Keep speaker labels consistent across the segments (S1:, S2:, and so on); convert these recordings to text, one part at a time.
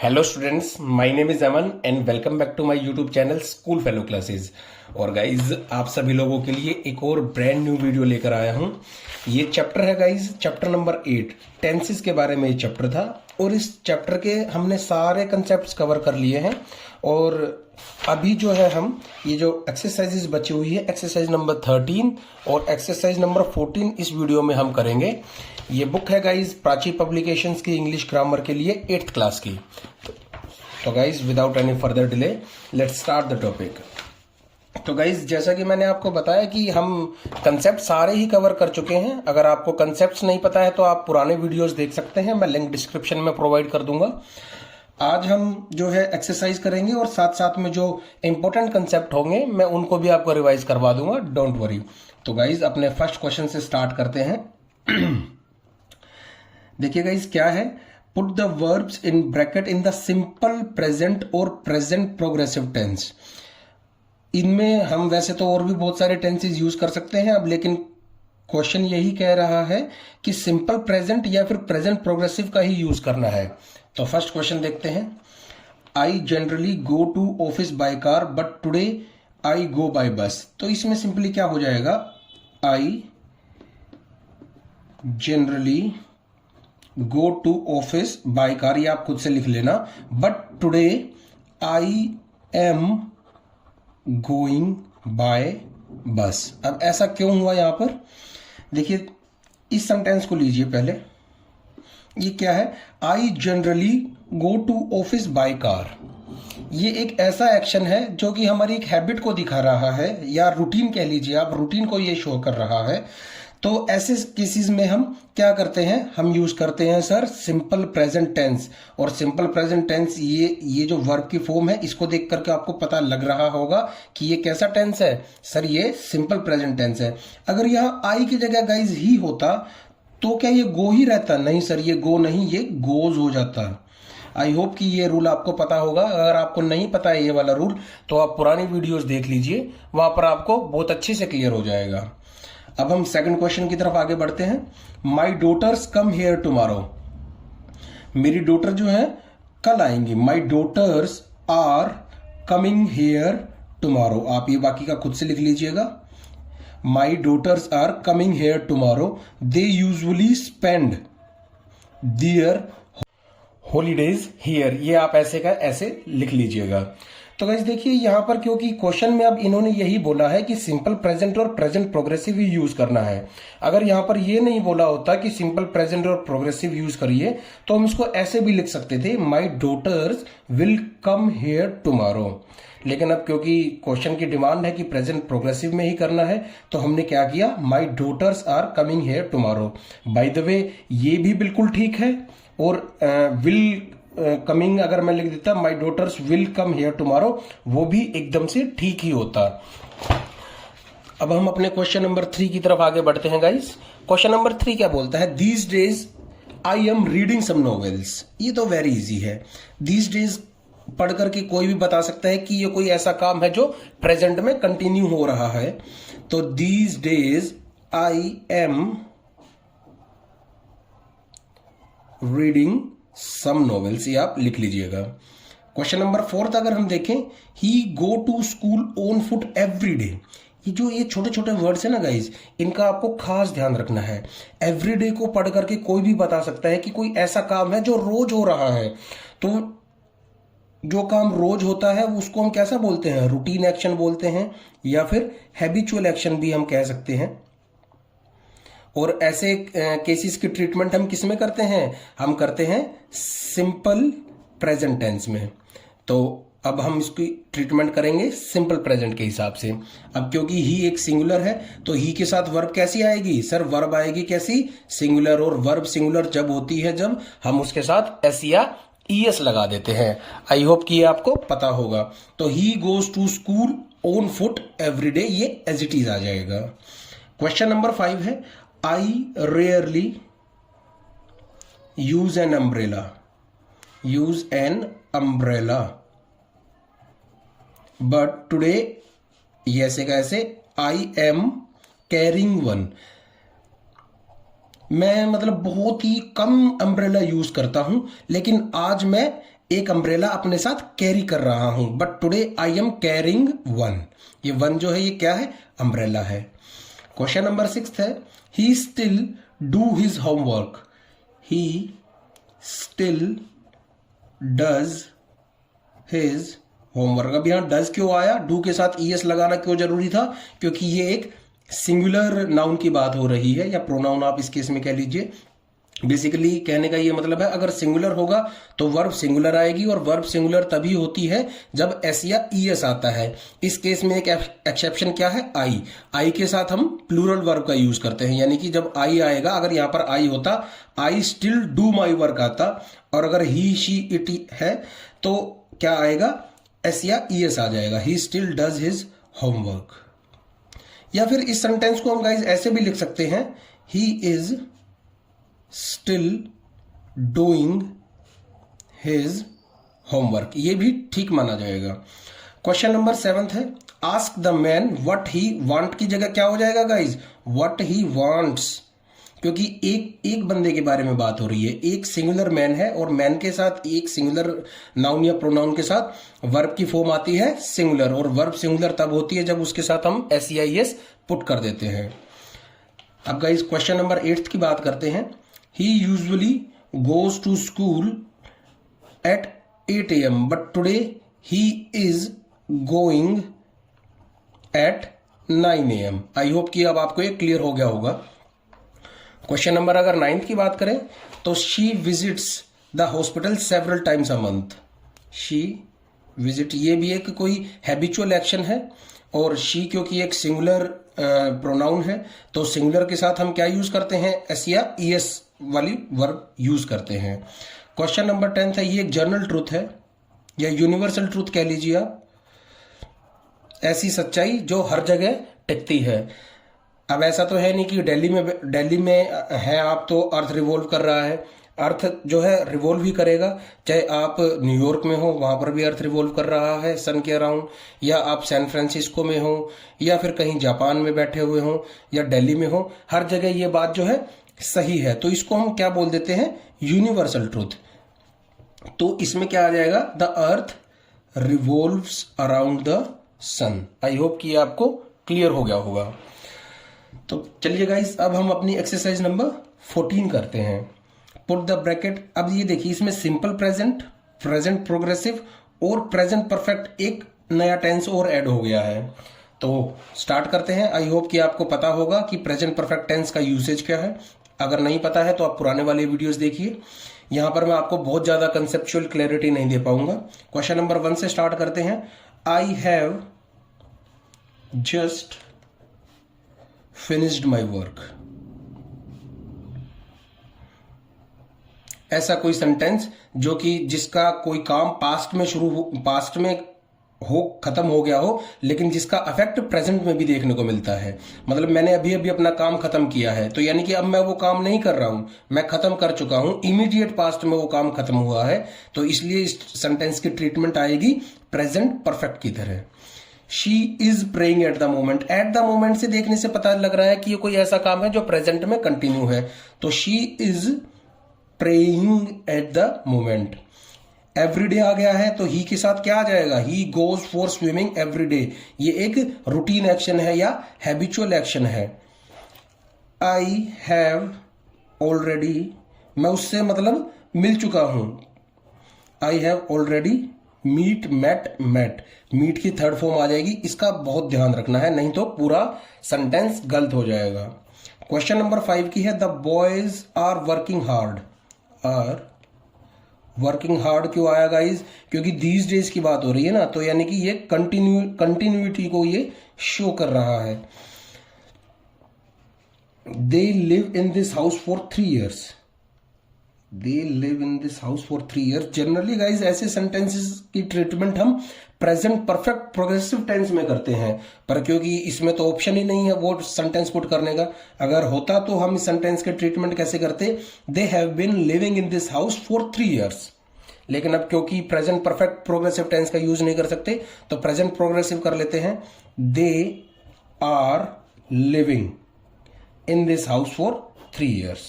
S1: Hello students, my name is Aman and welcome back to my YouTube channel school fellow classes. और guys, आप सभी लोगों के लिए एक और ब्रांड न्यू वीडियो लेकर आया हूं। ये चैप्टर है गाइज, चैप्टर नंबर 8, टेंसेस के बारे में ये चैप्टर था। और इस चैप्टर के हमने सारे कंसेप्ट कवर कर लिए हैं। और अभी जो है हम ये जो एक्सरसाइजेज बची हुई है, एक्सरसाइज नंबर 13 और एक्सरसाइज नंबर 14 इस वीडियो में हम करेंगे। ये बुक है गाइज प्राची पब्लिकेशंस की इंग्लिश ग्रामर के लिए 8th क्लास की। तो guys, without any further delay let's start the topic. तो गाइज, जैसा कि मैंने आपको बताया कि हम कंसेप्ट सारे ही कवर कर चुके हैं। अगर आपको कंसेप्ट्स नहीं पता है तो आप पुराने वीडियोस देख सकते हैं, मैं लिंक डिस्क्रिप्शन में प्रोवाइड कर दूंगा। आज हम जो है एक्सरसाइज करेंगे और साथ साथ में जो इंपॉर्टेंट कंसेप्ट होंगे मैं उनको भी आपको रिवाइज करवा दूंगा, डोंट वरी। तो गाइज, अपने फर्स्ट क्वेश्चन से स्टार्ट करते हैं। देखिए गाइज, क्या है, put the verbs in bracket in the simple present और प्रेजेंट प्रोग्रेसिव टेंस। इनमें हम वैसे तो और भी बहुत सारे टेंसेस यूज कर सकते हैं अब, लेकिन क्वेश्चन यही कह रहा है कि सिंपल प्रेजेंट या फिर प्रेजेंट प्रोग्रेसिव का ही यूज करना है। तो फर्स्ट क्वेश्चन देखते हैं। I generally go to office by car but today I go by bus. तो इसमें सिंपली क्या हो जाएगा, I generally go to office by car, ये आप खुद से लिख लेना। But today I am going by bus. अब ऐसा क्यों हुआ यहां पर, देखिए इस सेंटेंस को लीजिए पहले। ये क्या है, I generally go to office by car. ये एक ऐसा एक्शन है जो कि हमारी एक हैबिट को दिखा रहा है, या रूटीन कह लीजिए आप, रूटीन को ये शो कर रहा है। तो ऐसे केसेस में हम क्या करते हैं, हम यूज करते हैं सर सिंपल प्रेजेंट टेंस। और सिंपल प्रेजेंट टेंस ये जो वर्ब की फॉर्म है, इसको देख करके आपको पता लग रहा होगा कि ये कैसा टेंस है, सर ये सिंपल प्रेजेंट टेंस है। अगर यहाँ आई की जगह गाइज ही होता तो क्या ये गो ही रहता, नहीं सर ये गो नहीं, ये गोज हो जाता। आई होप कि ये रूल आपको पता होगा। अगर आपको नहीं पता है ये वाला रूल तो आप पुरानी वीडियोस देख लीजिए, वहां पर आपको बहुत अच्छे से क्लियर हो जाएगा। अब हम सेकंड क्वेश्चन की तरफ आगे बढ़ते हैं। My daughters come here tomorrow. मेरी डॉटर जो है कल आएंगी। My daughters are coming here tomorrow. आप ये बाकी का खुद से लिख लीजिएगा। My daughters are coming here tomorrow. They usually spend their holidays here. ये आप ऐसे का ऐसे लिख लीजिएगा। तो गाइस देखिए यहाँ पर, क्योंकि क्वेश्चन में अब इन्होंने यही बोला है कि सिंपल प्रेजेंट और प्रेजेंट प्रोग्रेसिव ही यूज करना है। अगर यहाँ पर ये नहीं बोला होता कि सिंपल प्रेजेंट और प्रोग्रेसिव यूज करिए तो हम इसको ऐसे भी लिख सकते थे, my daughters will come here tomorrow. लेकिन अब क्योंकि क्वेश्चन की डिमांड है कि प्रेजेंट प्रोग्रेसिव में ही करना है, तो हमने क्या किया, my daughters are coming here tomorrow. By the way ये भी बिल्कुल ठीक है। और विल कमिंग अगर मैं लिख देता my daughters will come here tomorrow, वो भी एकदम से ठीक ही होता। अब हम अपने क्वेश्चन नंबर 3 की तरफ आगे बढ़ते हैं गाइस। क्वेश्चन नंबर 3 क्या बोलता है, these days I am reading some novels. ये तो वेरी इजी है। दीज डेज पढ़ करके कोई भी बता सकता है कि ये कोई ऐसा काम है जो प्रेजेंट में कंटिन्यू हो रहा है। तो these days I am reading some novels, ये आप लिख लीजिएगा। क्वेश्चन नंबर 4 अगर हम देखें, he go to school on foot every day. ये छोटे छोटे वर्ड्स है ना गाइज, इनका आपको खास ध्यान रखना है। एवरी डे को पढ़ करके कोई भी बता सकता है कि कोई ऐसा काम है जो रोज हो रहा है। तो जो काम रोज होता है उसको हम कैसा बोलते हैं, रूटीन एक्शन बोलते हैं, या फिर हैबिचुअल एक्शन भी हम कह सकते हैं। और ऐसे केसेस की ट्रीटमेंट हम किस में करते हैं, हम करते हैं सिंपल प्रेजेंट टेंस में। तो अब हम इसकी ट्रीटमेंट करेंगे सिंपल प्रेजेंट के हिसाब से। अब क्योंकि ही एक सिंगुलर है तो ही के साथ वर्ब कैसी आएगी, सर वर्ब आएगी कैसी, सिंगुलर। और वर्ब सिंगुलर जब होती है जब हम उसके साथ एस या ईएस लगा देते हैं। आई होप कि ये आपको पता होगा। तो he goes to school on foot every day, ये एज इट इज आ जाएगा। क्वेश्चन नंबर 5 है, I rarely use an umbrella. Use an umbrella. But today, ये ऐसे कैसे, I am carrying one. मैं मतलब बहुत ही कम अम्ब्रेला यूज करता हूं, लेकिन आज मैं एक अम्ब्रेला अपने साथ कैरी कर रहा हूं, but today I am carrying one. ये वन जो है ये क्या है, अम्ब्रेला है। क्वेश्चन नंबर 6 है, he still do his homework. He still does his homework. अब यहां डज क्यों आया, डू के साथ ईएस लगाना क्यों जरूरी था, क्योंकि ये एक सिंगुलर नाउन की बात हो रही है, या प्रोनाउन आप इस केस में कह लीजिए। बेसिकली कहने का ये मतलब है, अगर सिंगुलर होगा तो वर्ब सिंगुलर आएगी, और वर्ब सिंगुलर तभी होती है जब एस या ईएस आता है। इस केस में एक एक्सेप्शन क्या है, आई के साथ हम प्लूरल वर्ब का यूज करते हैं, यानी कि जब आई आएगा, अगर यहां पर आई होता, I still do my work आता, और अगर ही शी इट है तो क्या आएगा, एस या ईएस आ जाएगा, he still does his homework. या फिर इस सेंटेंस को हम गाइज ऐसे भी लिख सकते हैं, he is still doing his homework, ये भी ठीक माना जाएगा। क्वेश्चन नंबर 7 है, ask the man what he want की जगह क्या हो जाएगा गाइज, व्हाट ही वांट्स, क्योंकि एक बंदे के बारे में बात हो रही है, एक सिंगुलर मैन है, और मैन के साथ एक सिंगुलर नाउन या प्रोनाउन के साथ वर्ब की फॉर्म आती है सिंगुलर, और वर्ब सिंगुलर तब होती है जब उसके साथ हम एस या एस पुट कर देते हैं। अब गाइज क्वेश्चन नंबर 8 की बात करते हैं, he usually goes to school at 8 a.m. but today he is going at 9 a.m. I hope कि अब आपको ये क्लियर हो गया होगा। क्वेश्चन नंबर अगर 9 की बात करें तो she visits the hospital several times a month. she visit, ये भी एक कोई हैबिचुअल एक्शन है, और she क्योंकि एक सिंगुलर प्रोनाउन है तो सिंगुलर के साथ हम क्या यूज करते हैं, एस या ईएस वाली वर्ब यूज करते हैं। क्वेश्चन नंबर 10 है, ये एक जनरल ट्रूथ है या यूनिवर्सल ट्रूथ कह लीजिए आप, ऐसी सच्चाई जो हर जगह टिकती है। अब ऐसा तो है नहीं कि दिल्ली में है आप तो अर्थ रिवॉल्व कर रहा है, अर्थ जो है रिवॉल्व ही करेगा, चाहे आप न्यूयॉर्क में हो वहां पर भी अर्थ रिवॉल्व कर रहा है सन के अराउंड, या आप सैन फ्रांसिस्को में हो, या फिर कहीं जापान में बैठे हुए हो, या दिल्ली में हो, हर जगह ये बात जो है सही है, तो इसको हम क्या बोल देते हैं, यूनिवर्सल ट्रूथ। तो इसमें क्या आ जाएगा, the earth revolves around the sun. I hope कि आपको क्लियर हो गया होगा। तो चलिए गाइस, अब हम अपनी एक्सरसाइज नंबर 14 करते हैं। Put the bracket. अब ये देखिए, इसमें सिंपल प्रेजेंट, प्रेजेंट प्रोग्रेसिव और प्रेजेंट परफेक्ट एक नया टेंस और ऐड हो गया है। तो स्टार्ट करते हैं। आई होप कि आपको पता होगा कि प्रेजेंट परफेक्ट टेंस का यूसेज क्या है। अगर नहीं पता है तो आप पुराने वाले वीडियोस देखिए, यहां पर मैं आपको बहुत ज्यादा कंसेप्चुअल क्लैरिटी नहीं दे पाऊंगा। क्वेश्चन नंबर 1 से स्टार्ट करते हैं। I have just finished my work. ऐसा कोई सेंटेंस जो कि जिसका कोई काम पास्ट में खत्म हो गया हो, लेकिन जिसका इफेक्ट प्रेजेंट में भी देखने को मिलता है। मतलब मैंने अभी अभी अपना काम खत्म किया है, तो यानी कि अब मैं वो काम नहीं कर रहा हूं, मैं खत्म कर चुका हूं, इमीडिएट पास्ट में वो काम खत्म हुआ है, तो इसलिए इस सेंटेंस की ट्रीटमेंट आएगी प्रेजेंट परफेक्ट की तरह। She is praying at the moment. Eight the moment से देखने से पता लग रहा है कि ये कोई ऐसा काम है जो प्रेजेंट में कंटिन्यू है, तो she is praying at the moment. Everyday आ गया है तो ही के साथ क्या आ जाएगा, he goes for swimming everyday. ये एक रूटीन एक्शन है या हैबिचुअल एक्शन है। आई हैव ऑलरेडी, मैं उससे मतलब मिल चुका हूं। I have already meet met met. Meet की थर्ड फॉर्म आ जाएगी, इसका बहुत ध्यान रखना है, नहीं तो पूरा सेंटेंस गलत हो जाएगा। क्वेश्चन नंबर 5 की है, the boys are working hard. Are working hard क्यों आया गाइज, क्योंकि दीज डेज की बात हो रही है ना, तो यानी कि ये कंटिन्यूटी को ये शो कर रहा है। They live in this house for 3 years। They live in this house for 3 years। Generally guys ऐसे सेंटेंसेस की ट्रीटमेंट हम प्रेजेंट परफेक्ट प्रोग्रेसिव टेंस में करते हैं, पर क्योंकि इसमें तो ऑप्शन ही नहीं है वो सेंटेंस पुट करने का, अगर होता तो हम इस सेंटेंस के ट्रीटमेंट कैसे करते, they have been living in this house for 3 years। लेकिन अब क्योंकि प्रेजेंट परफेक्ट प्रोग्रेसिव टेंस का यूज नहीं कर सकते, तो प्रेजेंट प्रोग्रेसिव कर लेते हैं। They are living in this house for 3 years।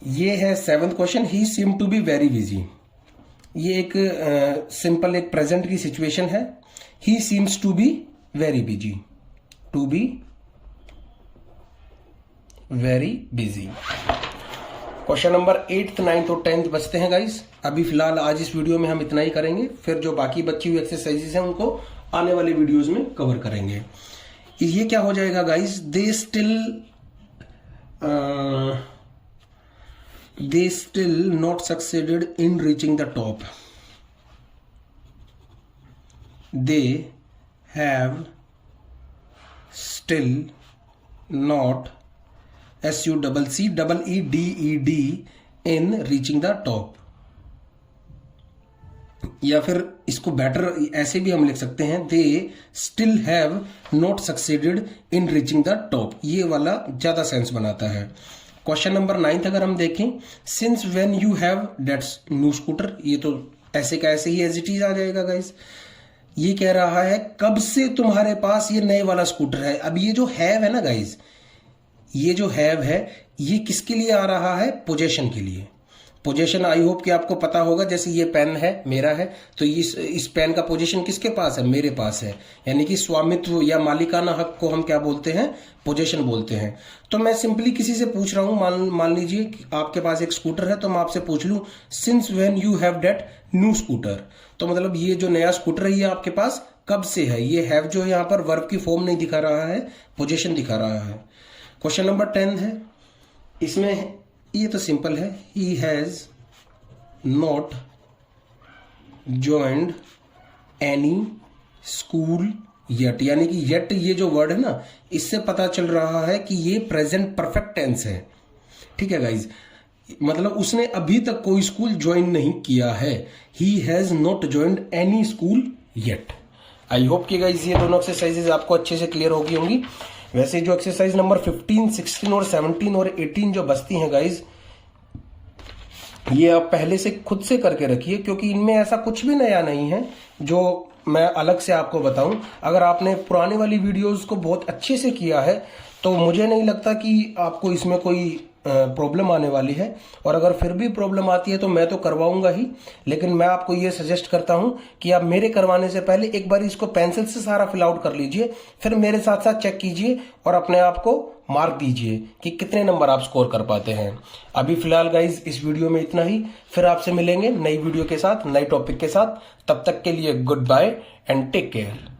S1: ये है 7th question, he seem to be very busy. ये एक सिंपल एक प्रेजेंट की सिचुएशन है। He seems to be very busy, to be very busy. Question number 8th, 9th और 10th बचते हैं गाइस। अभी फिलहाल आज इस वीडियो में हम इतना ही करेंगे, फिर जो बाकी बची हुई एक्सरसाइजेस हैं उनको आने वाले वीडियोस में कवर करेंगे। ये क्या हो जाएगा guys, they still not succeeded in reaching the top. They have still not SUCCEED in reaching the top. या फिर इसको बेटर ऐसे भी हम लिख सकते हैं, they still have not succeeded in reaching the top. ये वाला ज्यादा सेंस बनाता है। क्वेश्चन नंबर 9th अगर हम देखें, since when you have that's new scooter, ये तो ऐसे का ऐसे ही एज इट इज आ जाएगा गाइस। ये कह रहा है कब से तुम्हारे पास ये नए वाला स्कूटर है। अब ये जो हैव है ना गाइस, ये जो हैव है ये किसके लिए आ रहा है, पोजेशन के लिए। पोजीशन आई होप कि आपको पता होगा, जैसे ये पेन है मेरा है तो इस पेन का पोजीशन किसके पास है, मेरे पास है। यानी कि स्वामित्व या मालिकाना हक को हम क्या बोलते हैं, पोजीशन बोलते हैं। तो मैं सिंपली किसी से पूछ रहा हूं, मान लीजिए कि आपके पास एक स्कूटर है, तो मैं आपसे पूछ लूं since when you have that new scooter, तो मतलब ये जो नया स्कूटर है ये आपके पास कब से है। ये हैव जो है यहाँ पर वर्ब की फॉर्म नहीं दिखा रहा है, पोजीशन दिखा रहा है। क्वेश्चन नंबर 10 है, इसमें ये तो सिंपल है, he has not joined any school yet. यानी कि येट ये जो वर्ड है ना, इससे पता चल रहा है कि ये प्रेजेंट परफेक्ट टेंस है। ठीक है गाइज, मतलब उसने अभी तक कोई स्कूल ज्वाइन नहीं किया है। He has not joined any school yet. I hope कि गाइज ये दोनों एक्सरसाइजेज आपको अच्छे से क्लियर होगी होंगी। वैसे जो एक्सरसाइज नंबर 15, 16 और 17 और 18 जो बचती हैं गाइज, ये आप पहले से खुद से करके रखिए, क्योंकि इनमें ऐसा कुछ भी नया नहीं है जो मैं अलग से आपको बताऊं। अगर आपने पुरानी वाली वीडियोस को बहुत अच्छे से किया है तो मुझे नहीं लगता कि आपको इसमें कोई प्रॉब्लम आने वाली है। और अगर फिर भी प्रॉब्लम आती है तो मैं तो करवाऊंगा ही, लेकिन मैं आपको ये सजेस्ट करता हूं कि आप मेरे करवाने से पहले एक बार इसको पेंसिल से सारा फिल आउट कर लीजिए, फिर मेरे साथ साथ चेक कीजिए और अपने आप को मार्क दीजिए कि कितने नंबर आप स्कोर कर पाते हैं। अभी फिलहाल गाइज इस वीडियो में इतना ही, फिर आपसे मिलेंगे नई वीडियो के साथ, नए टॉपिक के साथ। तब तक के लिए goodbye and take care.